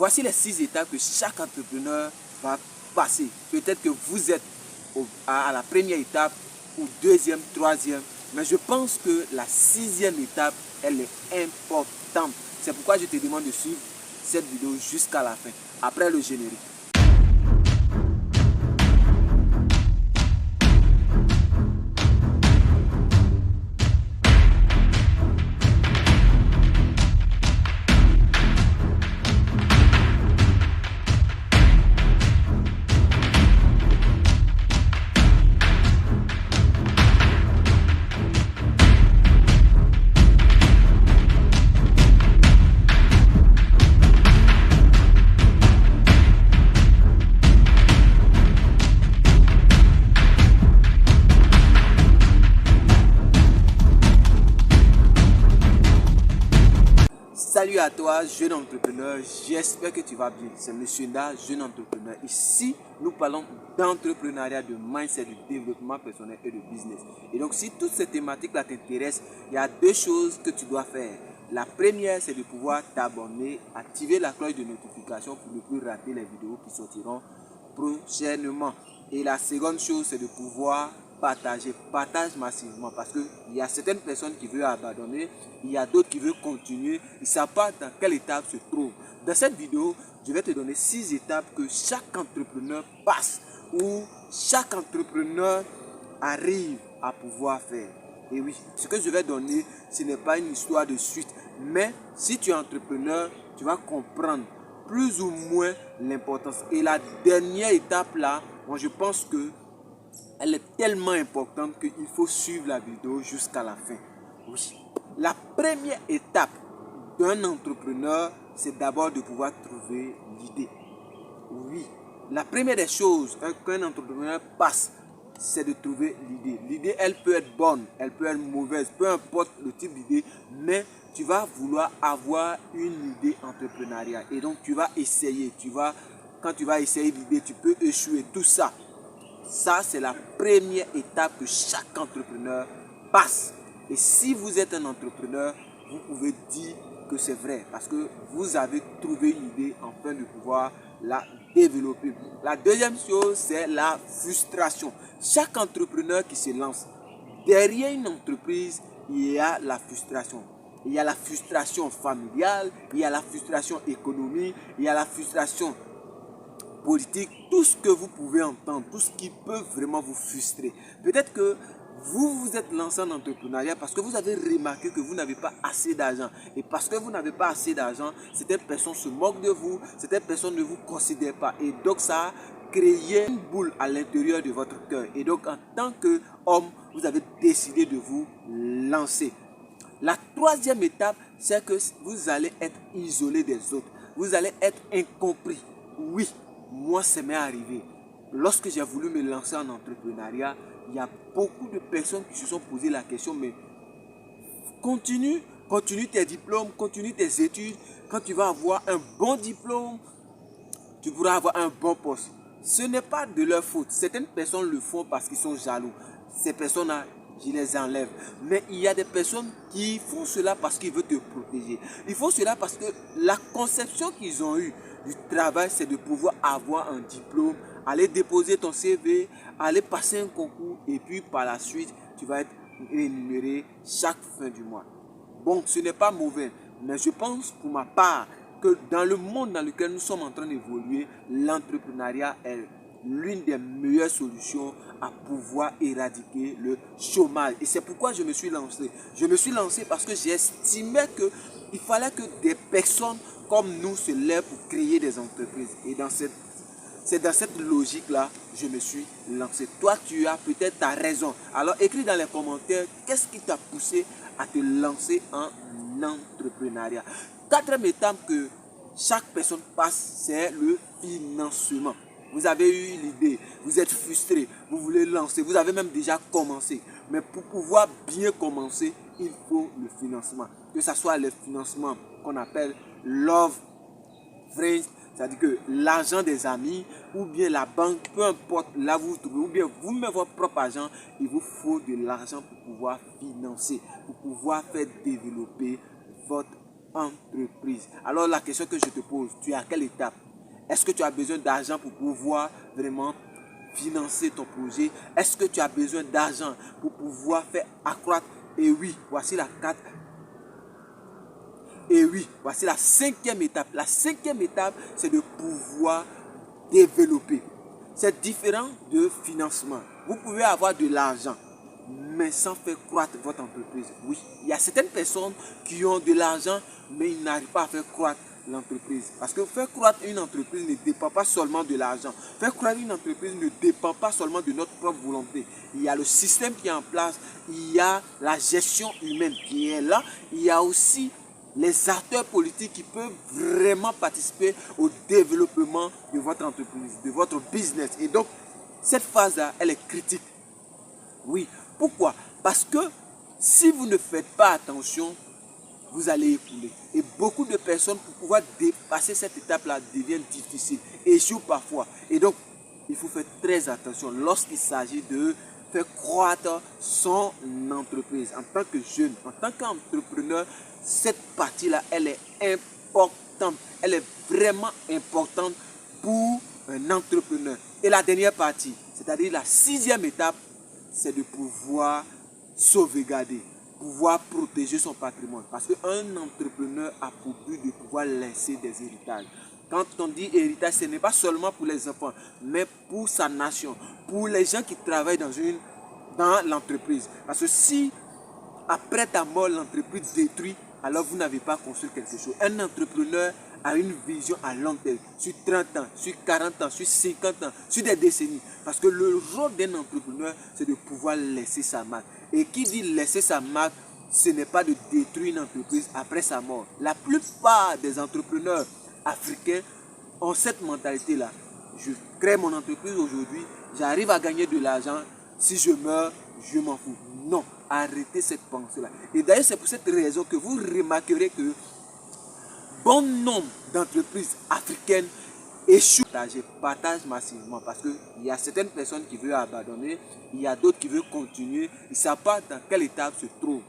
Voici les 6 étapes que chaque entrepreneur va passer. Peut-être que vous êtes à la première étape ou deuxième, troisième, mais je pense que la 6e étape, elle est importante. C'est pourquoi je te demande de suivre cette vidéo jusqu'à la fin, après le générique. Salut à toi, jeune entrepreneur, j'espère que tu vas bien. C'est Monsieur Da, jeune entrepreneur. Ici, nous parlons d'entrepreneuriat, de mindset, de développement personnel et de business. Et donc, si toutes ces thématiques-là t'intéressent, il y a 2 choses que tu dois faire. La première, c'est de pouvoir t'abonner, activer la cloche de notification pour ne plus rater les vidéos qui sortiront prochainement. Et la seconde chose, c'est de pouvoir partage massivement, parce qu'il y a certaines personnes qui veulent abandonner, il y a d'autres qui veulent continuer, ils ne savent pas dans quelle étape se trouve. Dans cette vidéo, je vais te donner 6 étapes que chaque entrepreneur passe, ou chaque entrepreneur arrive à pouvoir faire. Et oui, ce que je vais donner, ce n'est pas une histoire de suite, mais si tu es entrepreneur, tu vas comprendre plus ou moins l'importance. Et la dernière étape là, moi je pense que elle est tellement importante qu'il faut suivre la vidéo jusqu'à la fin. Oui. La première étape d'un entrepreneur, c'est d'abord de pouvoir trouver l'idée. Oui. La première des choses qu'un entrepreneur passe, c'est de trouver l'idée. L'idée, elle peut être bonne, elle peut être mauvaise, peu importe le type d'idée, mais tu vas vouloir avoir une idée entrepreneuriale. Et donc, tu vas essayer. Quand tu vas essayer l'idée, tu peux échouer. Tout ça. Ça, c'est la première étape que chaque entrepreneur passe. Et si vous êtes un entrepreneur, vous pouvez dire que c'est vrai parce que vous avez trouvé une idée afin de pouvoir la développer. La deuxième chose, c'est la frustration. Chaque entrepreneur qui se lance, derrière une entreprise, il y a la frustration. Il y a la frustration familiale, il y a la frustration économique, il y a la frustration politique, tout ce que vous pouvez entendre, tout ce qui peut vraiment vous frustrer. Peut-être que vous vous êtes lancé en entrepreneuriat parce que vous avez remarqué que vous n'avez pas assez d'argent. Et parce que vous n'avez pas assez d'argent, certaines personnes se moquent de vous, certaines personnes ne vous considèrent pas. Et donc ça a créé une boule à l'intérieur de votre cœur. Et donc en tant qu'homme, vous avez décidé de vous lancer. La troisième étape, c'est que vous allez être isolé des autres. Vous allez être incompris. Oui. Moi, ça m'est arrivé. Lorsque j'ai voulu me lancer en entrepreneuriat, il y a beaucoup de personnes qui se sont posé la question, mais continue tes diplômes, continue tes études. Quand tu vas avoir un bon diplôme, tu pourras avoir un bon poste. Ce n'est pas de leur faute. Certaines personnes le font parce qu'ils sont jaloux. Ces personnes-là, je les enlève. Mais il y a des personnes qui font cela parce qu'ils veulent te protéger. Ils font cela parce que la conception qu'ils ont eue du travail, c'est de pouvoir avoir un diplôme, aller déposer ton CV, aller passer un concours et puis par la suite, tu vas être rémunéré chaque fin du mois. Bon, ce n'est pas mauvais, mais je pense pour ma part que dans le monde dans lequel nous sommes en train d'évoluer, l'entrepreneuriat est l'une des meilleures solutions à pouvoir éradiquer le chômage. Et c'est pourquoi je me suis lancé. Je me suis lancé parce que j'estimais qu'il fallait que des personnes comme nous se lèvent pour créer des entreprises. Et c'est dans cette logique-là que je me suis lancé. Toi, tu as peut-être ta raison. Alors, écris dans les commentaires, qu'est-ce qui t'a poussé à te lancer en entrepreneuriat. Quatrième étape que chaque personne passe, c'est le financement. Vous avez eu l'idée, vous êtes frustré, vous voulez lancer, vous avez même déjà commencé. Mais pour pouvoir bien commencer, il faut le financement. Que ce soit le financement qu'on appelle Love Friends, c'est-à-dire que l'argent des amis ou bien la banque, peu importe là où vous trouvez, ou bien vous-même votre propre argent, il vous faut de l'argent pour pouvoir financer, pour pouvoir faire développer votre entreprise. Alors la question que je te pose, tu es à quelle étape? Est-ce que tu as besoin d'argent pour pouvoir vraiment financer ton projet? Est-ce que tu as besoin d'argent pour pouvoir faire accroître? Et oui, voici la 4. Et oui, voici la 5e étape. La 5e étape, c'est de pouvoir développer. C'est différent de financement. Vous pouvez avoir de l'argent, mais sans faire croître votre entreprise. Oui, il y a certaines personnes qui ont de l'argent, mais ils n'arrivent pas à faire croître l'entreprise. Parce que faire croître une entreprise ne dépend pas seulement de l'argent. Faire croître une entreprise ne dépend pas seulement de notre propre volonté. Il y a le système qui est en place, il y a la gestion humaine qui est là, il y a aussi les acteurs politiques qui peuvent vraiment participer au développement de votre entreprise, de votre business. Et donc, cette phase-là, elle est critique. Oui. Pourquoi? Parce que si vous ne faites pas attention, vous allez écouler. Et beaucoup de personnes, pour pouvoir dépasser cette étape-là, deviennent difficiles, échouent parfois. Et donc, il faut faire très attention lorsqu'il s'agit de faire croître son entreprise. En tant que jeune, en tant qu'entrepreneur, cette partie-là, elle est importante. Elle est vraiment importante pour un entrepreneur. Et la dernière partie, c'est-à-dire la 6e étape, c'est de pouvoir sauvegarder, pouvoir protéger son patrimoine. Parce qu'un entrepreneur a pour but de pouvoir laisser des héritages. Quand on dit héritage, ce n'est pas seulement pour les enfants, mais pour sa nation, pour les gens qui travaillent dans l'entreprise. Parce que si, après ta mort, l'entreprise détruit, alors vous n'avez pas construit quelque chose. Un entrepreneur a une vision à long terme, sur 30 ans, sur 40 ans, sur 50 ans, sur des décennies. Parce que le rôle d'un entrepreneur, c'est de pouvoir laisser sa marque. Et qui dit laisser sa marque, ce n'est pas de détruire une entreprise après sa mort. La plupart des entrepreneurs africains ont cette mentalité-là. Je crée mon entreprise aujourd'hui, j'arrive à gagner de l'argent, si je meurs, je m'en fous. Non, arrêtez cette pensée-là. Et d'ailleurs, c'est pour cette raison que vous remarquerez que bon nombre d'entreprises africaines échouent. Partage massivement parce qu'il y a certaines personnes qui veulent abandonner, il y a d'autres qui veulent continuer, ils ne savent pas dans quelle étape se trouvent.